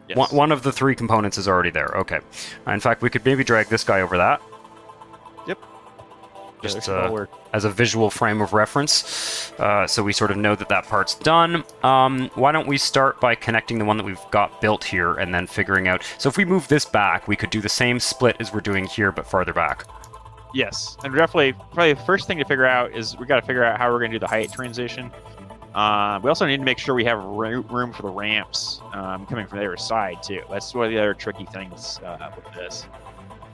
B: Yes.
A: One of the three components is already there. Okay. In fact, we could maybe drag this guy over that.
B: Yep.
A: Just as a visual frame of reference. So we sort of know that that part's done. Why don't we start by connecting the one that we've got built here and then figuring out... So if we move this back, we could do the same split as we're doing here, but farther back.
B: Yes. And definitely, probably the first thing to figure out is we got to figure out how we're going to do the height transition. We also need to make sure we have room for the ramps coming from the other side, too. That's one of the other tricky things with this.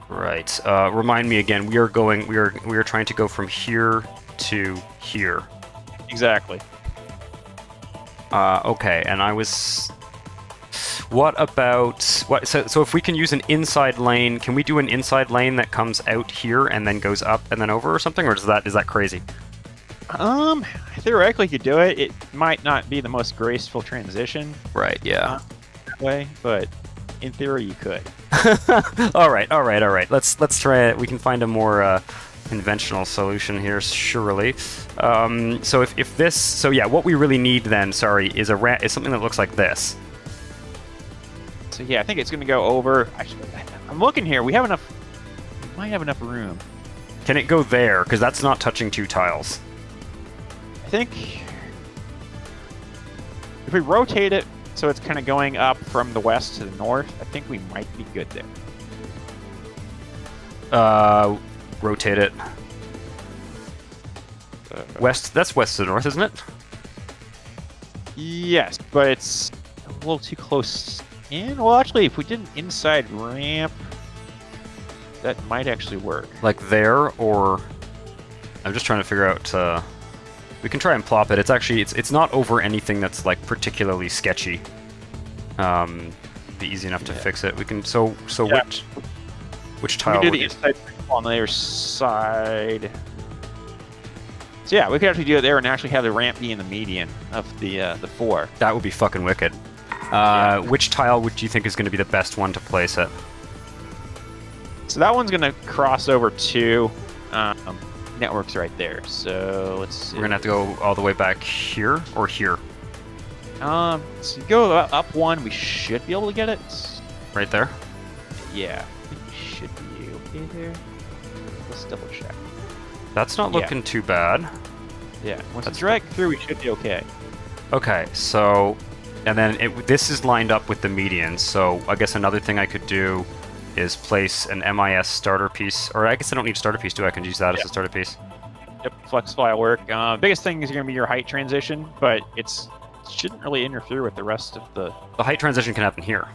A: Right. Remind me again. We are trying to go from here to here.
B: Exactly.
A: Okay. And I was. What about what? So if we can use an inside lane, can we do an inside lane that comes out here and then goes up and then over or something, or is that crazy?
B: Theoretically, you could do it. It might not be the most graceful transition.
A: Right. Yeah.
B: That way, but in theory, you could.
A: all right. Let's try it. We can find a more conventional solution here, surely. So if this, so yeah, what we really need then, is something that looks like this.
B: So yeah, I think it's going to go over. Actually, I'm looking here. We have enough. We might have enough room.
A: Can it go there? Because that's not touching two tiles.
B: I think if we rotate it so it's kind of going up from the west to the north, I think we might be good there.
A: Rotate it. West. That's west to north, isn't it?
B: Yes, but it's a little too close in. Well, actually, if we did an inside ramp, that might actually work.
A: Like there, or I'm just trying to figure out. We can try and plop it. It's actually it's not over anything that's like particularly sketchy. Be easy enough to fix it. We can yeah. which tile?
B: We can do the inside on the other side. So yeah, we could actually do it there and actually have the ramp be in the median of the four.
A: That would be fucking wicked. Which tile would you think is going to be the best one to place it?
B: So that one's going to cross over to networks right there. So let's see.
A: We're going to have to go all the way back here or here?
B: So you go up one, we should be able to get it.
A: Right there?
B: Yeah, I think we should be okay there. Let's double check.
A: That's not looking too bad.
B: Yeah, once it's dragged through, we should be okay.
A: Okay, so... And then this is lined up with the median, so I guess another thing I could do is place an MIS starter piece, or I guess I don't need a starter piece, do I? I can use that as a starter piece.
B: Yep, flex fly will work. Biggest thing is going to be your height transition, but it shouldn't really interfere with the rest of the...
A: The height transition can happen here.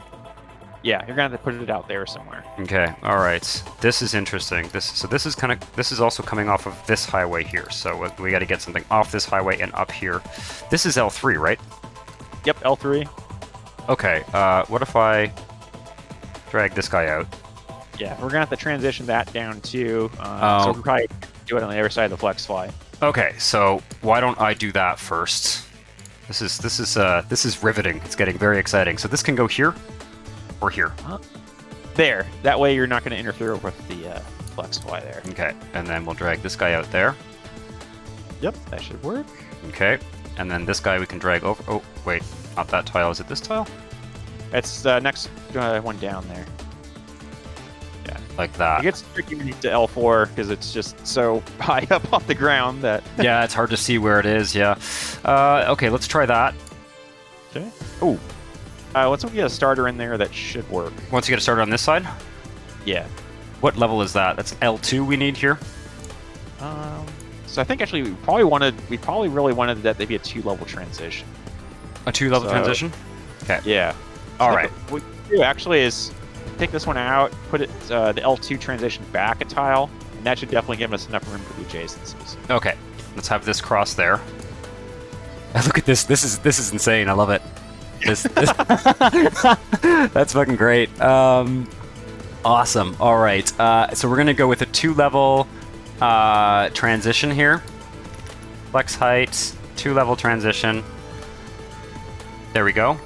B: Yeah, you're going to have to put it out there somewhere.
A: Okay, all right. This is interesting. This is also coming off of this highway here, so we got to get something off this highway and up here. This is L3, right?
B: Yep, L3.
A: Okay, what if I drag this guy out?
B: Yeah, we're gonna have to transition that down too. So we'll probably do it on the other side of the flex fly.
A: Okay, so why don't I do that first? This is riveting. It's getting very exciting. So this can go here or here.
B: There. That way you're not going to interfere with the flex fly there.
A: Okay, and then we'll drag this guy out there.
B: Yep, that should work.
A: Okay, and then this guy we can drag over. Oh, wait, not that tile. Is it this tile?
B: It's the next one down there. Yeah,
A: like that.
B: It gets tricky when you get to L4 because it's just so high up off the ground that...
A: Yeah, it's hard to see where it is, yeah. Okay, let's try that.
B: Okay.
A: Ooh.
B: Once we get a starter in there, that should work.
A: Once you get a starter on this side?
B: Yeah.
A: What level is that? That's L2 we need here?
B: So I think actually we probably really wanted that to be a 2-level transition.
A: A 2-level transition? Okay.
B: Yeah.
A: All right.
B: What we do actually is take this one out, put it the L2 transition back a tile, and that should definitely give us enough room for the adjacencies.
A: Okay. Let's have this cross there. Look at this. This is insane. I love it. This That's fucking great. Awesome. All right. So we're gonna go with a 2-level transition here. Flex height, 2-level transition. There we go.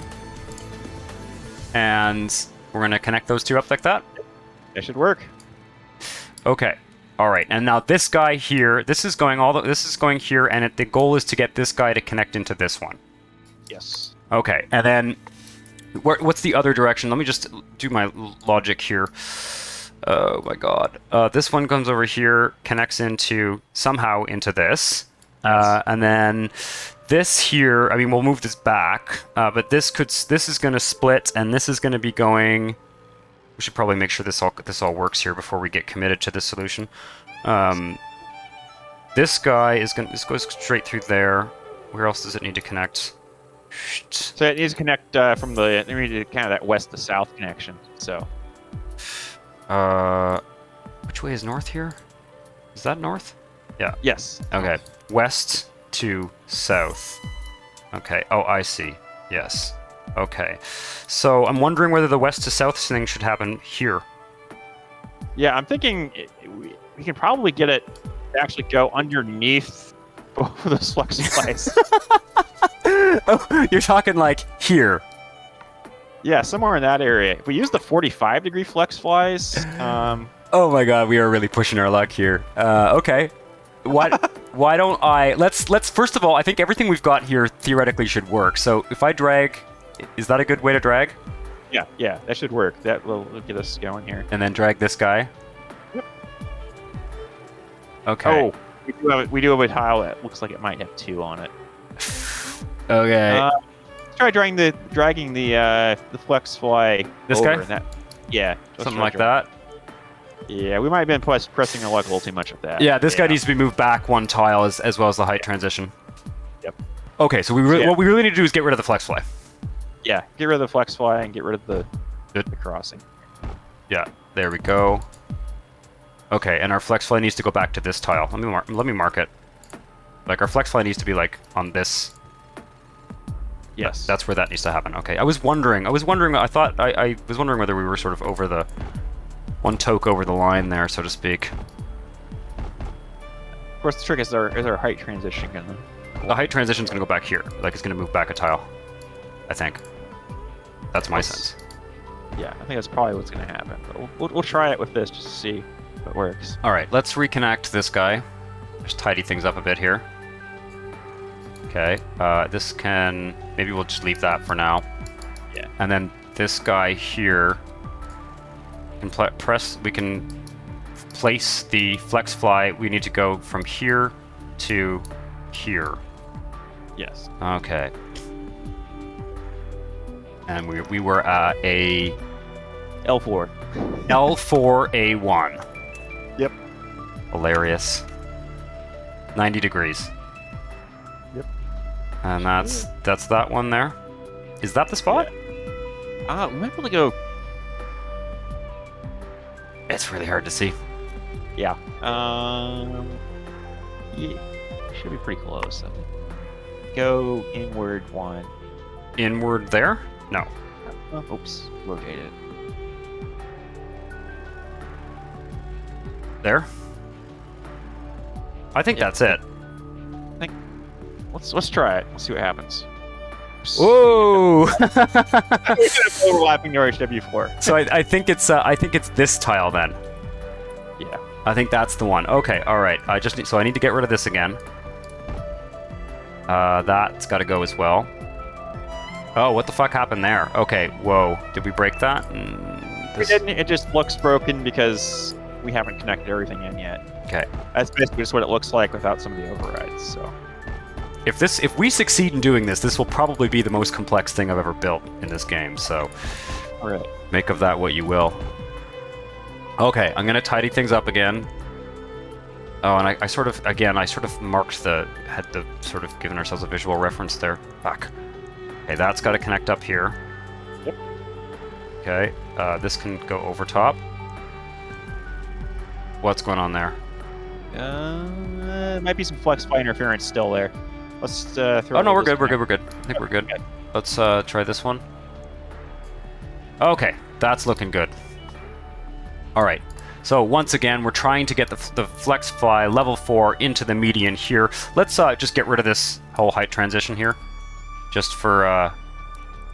A: And we're gonna connect those two up like that.
B: That should work.
A: Okay. All right. And now this guy here, this is going here, and the goal is to get this guy to connect into this one.
B: Yes.
A: Okay. And then what's the other direction? Let me just do my logic here. Oh my god. This one comes over here, connects somehow into this. And then this here, I mean, we'll move this back, but this is going to split, and this is going to be going. We should probably make sure this all works here before we get committed to this solution. This guy this goes straight through there. Where else does it need to connect?
B: So it needs to connect from kind of that west to south connection. So.
A: Which way is north here? Is that north? Yeah.
B: Yes.
A: Okay. West to south. Okay. Oh, I see. Yes. Okay. So I'm wondering whether the west to south thing should happen here.
B: Yeah, I'm thinking we can probably get it to actually go underneath both of those flex flies.
A: Oh, you're talking like here.
B: Yeah, somewhere in that area. If we use the 45-degree flex flies.
A: Oh my god, we are really pushing our luck here. Okay. Why don't let's first of all, I think everything we've got here theoretically should work. So if I drag, is that a good way to drag?
B: Yeah, that should work. That will get us going here.
A: And then drag this guy.
B: Yep.
A: Okay.
B: Oh, we do have a tile that looks like it might have 2 on it.
A: Okay.
B: Let's try dragging the flex fly.
A: This
B: over
A: guy?
B: Yeah.
A: Something like that.
B: Yeah, we might have been pressing our luck a little too much with that.
A: Yeah, this guy needs to be moved back 1 tile as well as the height transition.
B: Yep.
A: Okay, so what we really need to do is get rid of the flex fly.
B: Yeah, get rid of the flex fly and get rid of the crossing.
A: Yeah, there we go. Okay, and our flex fly needs to go back to this tile. Let me mark it. Like, our flex fly needs to be like on this.
B: Yes.
A: That's where that needs to happen. Okay, I was wondering. I was wondering whether we were sort of over the 1 toke over the line there, so to speak.
B: Of course, the trick is our height transition gonna.
A: The height transition is gonna go back here. Like, it's gonna move back a tile. I think. That's my sense.
B: Yeah, I think that's probably what's gonna happen. But we'll try it with this just to see if it works.
A: All right, let's reconnect this guy. Just tidy things up a bit here. Okay, this can... Maybe we'll just leave that for now.
B: Yeah.
A: And then this guy here... We can place the flex fly. We need to go from here to here.
B: Yes.
A: Okay. And we were at a...
B: L4.
A: L4A1.
B: Yep.
A: Hilarious. 90 degrees.
B: Yep.
A: And that's that one there. Is that the spot?
B: Yeah. We might be able to go...
A: It's really hard to see.
B: Yeah. Should be pretty close. Go inward 1.
A: Inward there? No.
B: Oh, oops. Rotate it.
A: There? I think that's it.
B: Let's try it. Let's see what happens.
A: Whoa!
B: Overlapping the RHW4.
A: So I think it's this tile then.
B: Yeah.
A: I think that's the one. Okay, all right. I need to get rid of this again. That's got to go as well. Oh, what the fuck happened there? Okay, whoa. Did we break that?
B: We didn't. It just looks broken because we haven't connected everything in yet.
A: Okay.
B: That's basically just what it looks like without some of the overrides. So.
A: If we succeed in doing this, this will probably be the most complex thing I've ever built in this game. So,
B: really,
A: make of that what you will. Okay, I'm gonna tidy things up again. Oh, and I sort of marked had sort of given ourselves a visual reference there. Fuck. Okay, that's got to connect up here.
B: Yep.
A: Okay, this can go over top. What's going on there?
B: Might be some flex fly interference still there. Let's throw.
A: Oh no, we're good. We're good. We're good. I think we're good.
B: Okay.
A: Let's try this one. Okay, that's looking good. All right. So once again, we're trying to get the flex fly level 4 into the median here. Let's just get rid of this whole height transition here, just for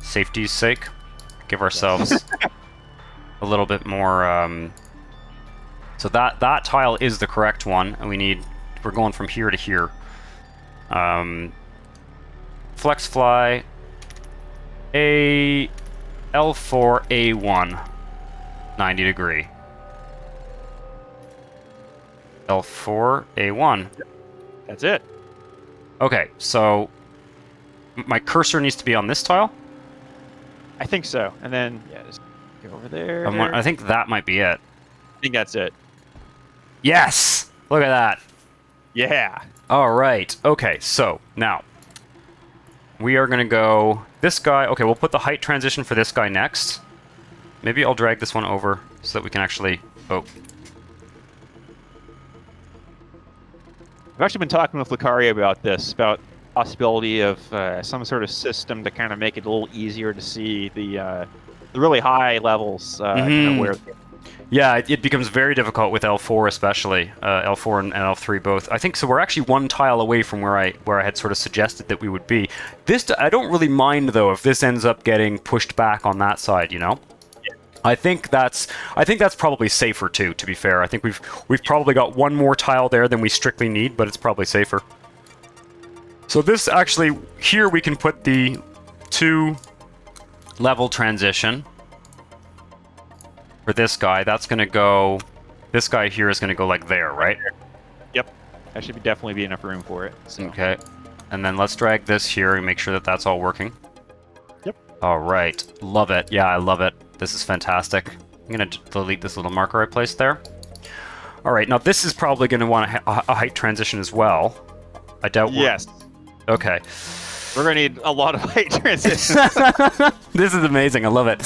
A: safety's sake. Give ourselves a little bit more. So that tile is the correct one, and we're going from here to here. Flex fly L4 A1 90 degree. L4 A1.
B: That's it.
A: Okay, so my cursor needs to be on this tile.
B: I think so. And then yeah, just go over there.
A: I think that might be it.
B: I think that's it.
A: Yes! Look at that.
B: Yeah.
A: All right. Okay, so now we are going to go this guy. Okay, we'll put the height transition for this guy next. Maybe I'll drag this one over so that we can actually... Oh.
B: I've actually been talking with Lucario about this, about possibility of some sort of system to kind of make it a little easier to see the really high levels. Kind of where.
A: Yeah, it becomes very difficult with L4 especially, L4 and L3 both. I think so. We're actually one tile away from where I had sort of suggested that we would be. This I don't really mind though if this ends up getting pushed back on that side, you know. I think that's probably safer too. To be fair, I think we've probably got one more tile there than we strictly need, but it's probably safer. So this actually here we can put the 2 level transition for this guy. That's going to go. This guy here is going to go like there, right?
B: Yep. That should definitely be enough room for it. So.
A: Okay. And then let's drag this here and make sure that that's all working.
B: Yep.
A: All right. Love it. Yeah, I love it. This is fantastic. I'm going to delete this little marker I placed there. All right, now this is probably going to want a height transition as well. I doubt.
B: Yes.
A: Okay.
B: We're going to need a lot of height transitions.
A: This is amazing. I love it.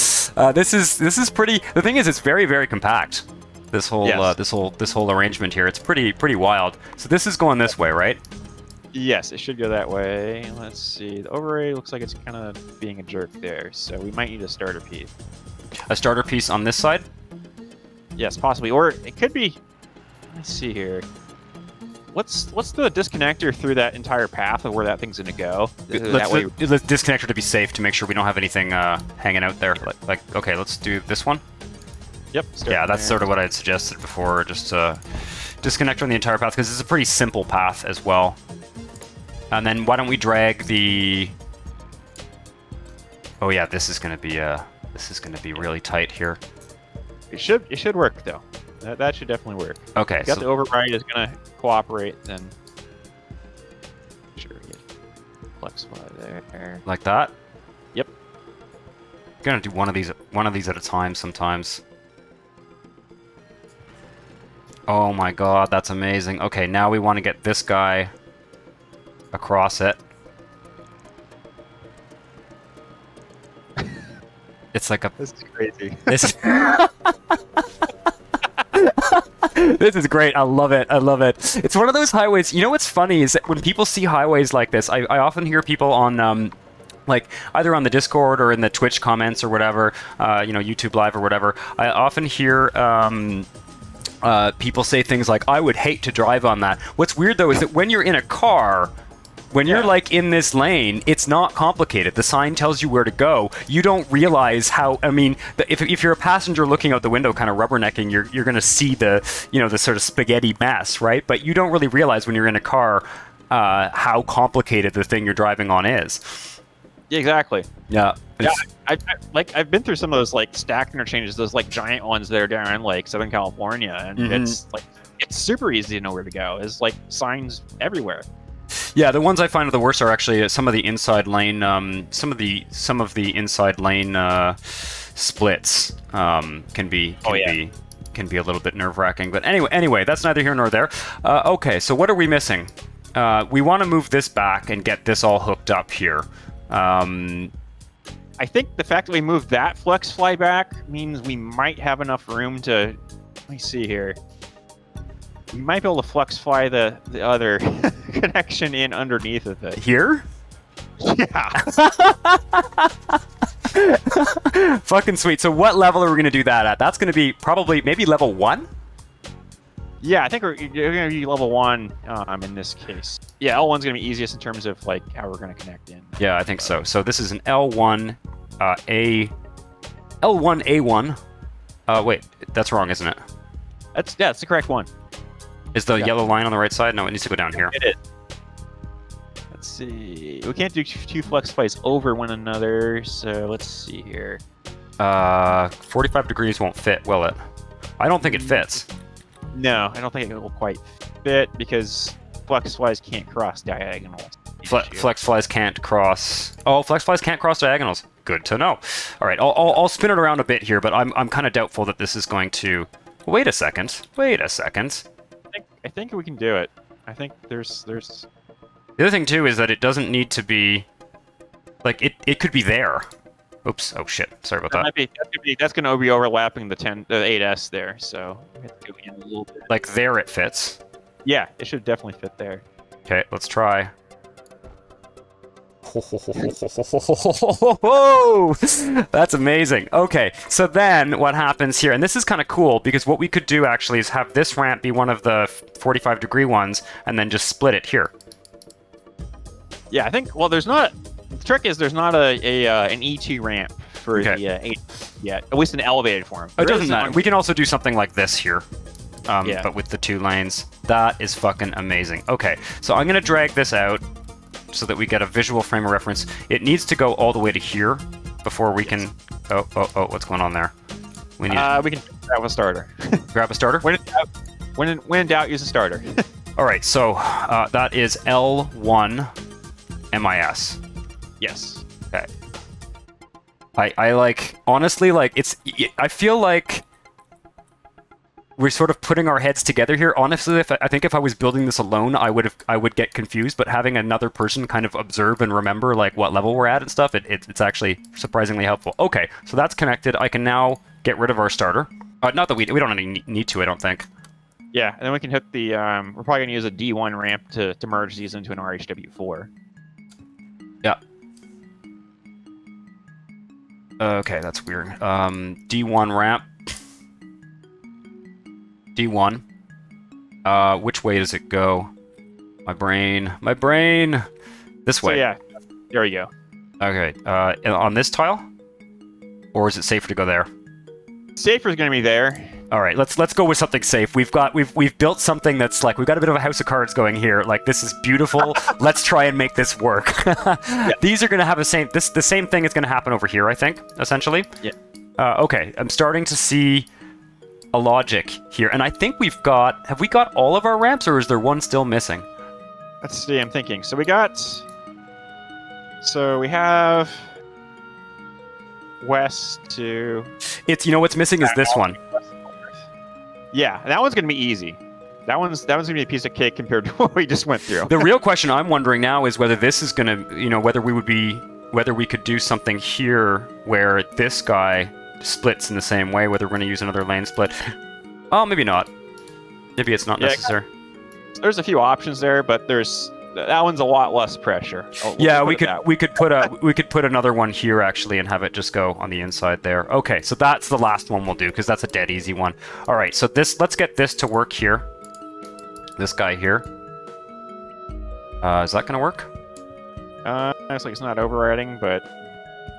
A: This is pretty. The thing is, it's very, very compact. This whole this whole arrangement here. It's pretty wild. So this is going this way, right?
B: Yes, it should go that way. Let's see. The overlay looks like it's kind of being a jerk there, so we might need a starter piece.
A: A starter piece on this side?
B: Yes, possibly. Or it could be... Let's see here. Let's do a disconnector through that entire path of where that thing's going to go.
A: Let's disconnect her to be safe, to make sure we don't have anything hanging out there. Okay, let's do this one.
B: Yep.
A: Yeah, that's sort of what I had suggested before. Just disconnect on the entire path, because it's a pretty simple path as well. And then why don't we drag the... Oh yeah, this is going to be really tight here.
B: It should work though. That should definitely work.
A: Okay.
B: Got the override is going to cooperate, then sure get flex fly there.
A: Like that?
B: Yep.
A: I'm gonna do one of these at a time sometimes. Oh my god, that's amazing. Okay, now we want to get this guy across it. It's like a...
B: This is crazy.
A: This This is great. I love it. I love it. It's one of those highways. You know what's funny is that when people see highways like this, I often hear people on like either on the Discord or in the Twitch comments or whatever, you know, YouTube Live or whatever. I often hear people say things like, "I would hate to drive on that." What's weird though is that when you're in a car, when you're like in this lane, it's not complicated. The sign tells you where to go. You don't realize how. I mean, if you're a passenger looking out the window, kind of rubbernecking, you're going to see the, you know, the sort of spaghetti mess, right? But you don't really realize when you're in a car how complicated the thing you're driving on is.
B: Exactly.
A: Yeah.
B: Yeah. I've been through some of those like stacked interchanges, those like giant ones that are down in like Southern California, and it's super easy to know where to go. There's like signs everywhere.
A: Yeah, the ones I find are the worst are actually some of the inside lane, some of the inside lane splits can be a little bit nerve-wracking. But anyway, that's neither here nor there. Okay, so what are we missing? We want to move this back and get this all hooked up here.
B: I think the fact that we moved that flex fly back means we might have enough room to. Let me see here. We might be able to flex fly the other connection in underneath of it.
A: Here?
B: Yeah.
A: Fucking sweet. So what level are we going to do that at? That's going to be probably maybe level 1?
B: Yeah, I think we're going to be level 1 in this case. Yeah, L1's going to be easiest in terms of like how we're going to connect in.
A: Yeah, I think so. So this is an L1 L1A1. Wait, that's wrong, isn't it?
B: That's the correct one.
A: Is the yellow line on the right side? No, it needs to go down here.
B: It is. Let's see. We can't do 2 flex flies over one another, so let's see here.
A: 45 degrees won't fit, will it? I don't think it fits.
B: No, I don't think it will quite fit because flex flies can't cross diagonals.
A: Flex flies can't cross. Oh, flex flies can't cross diagonals. Good to know. All right, I'll spin it around a bit here, but I'm kind of doubtful that this is going to. Wait a second. Wait a second.
B: I think we can do it. I think there's.
A: The other thing too is that it doesn't need to be. Like it could be there. Oops. Oh shit. Sorry about that.
B: That's going to be overlapping the 8S there, so we have to go in a little bit.
A: Like there it fits.
B: Yeah, it should definitely fit there.
A: Okay, let's try. That's amazing. Okay, so then what happens here, and this is kind of cool because what we could do actually is have this ramp be one of the 45-degree ones and then just split it here.
B: Yeah, I think, well, there's not, the trick is there's not an E2 ramp for the 8 yet, at least in elevated form.
A: It doesn't matter. We can also do something like this here.
B: Yeah.
A: But with the 2 lanes. That is fucking amazing. Okay, so I'm going to drag this out so that we get a visual frame of reference. It needs to go all the way to here before we can... Oh, what's going on there? We can
B: grab a starter.
A: Grab a starter?
B: When in doubt, use a starter.
A: All right, so that is L1 MIS.
B: Yes.
A: Okay. I like, honestly, like, I feel like we're sort of putting our heads together here. Honestly, I think if I was building this alone, I would get confused. But having another person kind of observe and remember like what level we're at and stuff, it's actually surprisingly helpful. Okay, so that's connected. I can now get rid of our starter. Not that we don't need to. I don't think.
B: Yeah, and then we can hit the. We're probably gonna use a D1 ramp to merge these into an RHW4.
A: Yeah. Okay, that's weird. D1 ramp. D1. Which way does it go? My brain. This way.
B: So yeah, there we go.
A: Okay. On this tile, or is it safer to go there?
B: Safer is going to be there.
A: All right. Let's go with something safe. We've built something that's like we've got a bit of a house of cards going here. Like this is beautiful. Let's try and make this work. Yeah. These are going to have the same thing is going to happen over here. I think essentially.
B: Yeah.
A: Okay. I'm starting to see a logic here, and I think have we got all of our ramps, or is there one still missing?
B: Let's see, I'm thinking. So we have west to...
A: It's, what's missing is this one.
B: Yeah, that one's going to be easy. That one's going to be a piece of cake compared to what we just went through.
A: The real question I'm wondering now is whether this is going to, whether we could do something here where this guy splits in the same way, whether we're going to use another lane split. Oh, maybe not. Maybe it's not necessary.
B: There's a few options there, but that one's a lot less pressure.
A: Yeah, we could put another one here actually and have it just go on the inside there. Okay, so that's the last one we'll do because that's a dead easy one. All right, so let's get this to work here. This guy here. Is that going to work?
B: Looks like it's not overriding, but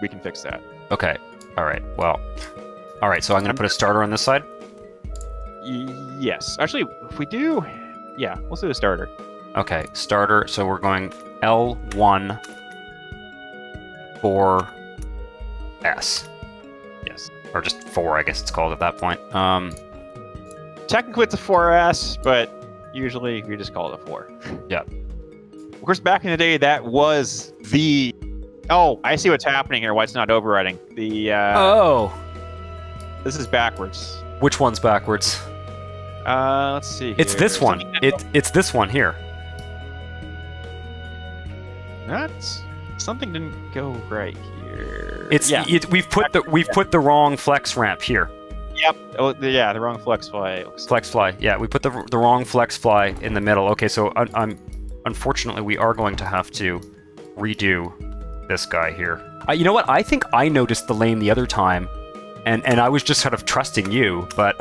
B: we can fix that.
A: Okay. All right. Well. All right. So I'm going to put a starter on this side.
B: Yes. Actually, if we do, yeah, let's do the starter.
A: Okay. Starter. So we're going L1 for S.
B: Yes.
A: Or just 4, I guess it's called at that point.
B: Technically, it's a 4S, but usually we just call it a 4.
A: Yeah.
B: Of course, back in the day, that was the... Oh, I see what's happening here. Why it's not overriding. This is backwards.
A: Which one's backwards?
B: Let's see here.
A: It's this one. It's this one here.
B: That's... Something didn't go right here.
A: We've put the wrong flex ramp here.
B: Yep. Oh, yeah, the wrong flex fly.
A: Flex fly. Yeah, we put the wrong flex fly in the middle. Okay, so unfortunately we are going to have to redo this guy here. You know what? I think I noticed the lane the other time, and I was just sort of trusting you, but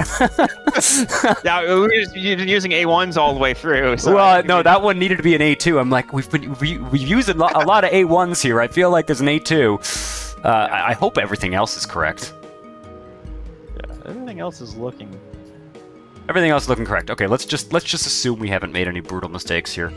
B: yeah, we were using A1s all the way through. So
A: well, no, that one needed to be an A2. I'm like, we've used a lot of A1s here. I feel like there's an A2. I hope everything else is correct.
B: Everything else is looking.
A: Everything else is looking correct. Okay, let's just assume we haven't made any brutal mistakes here.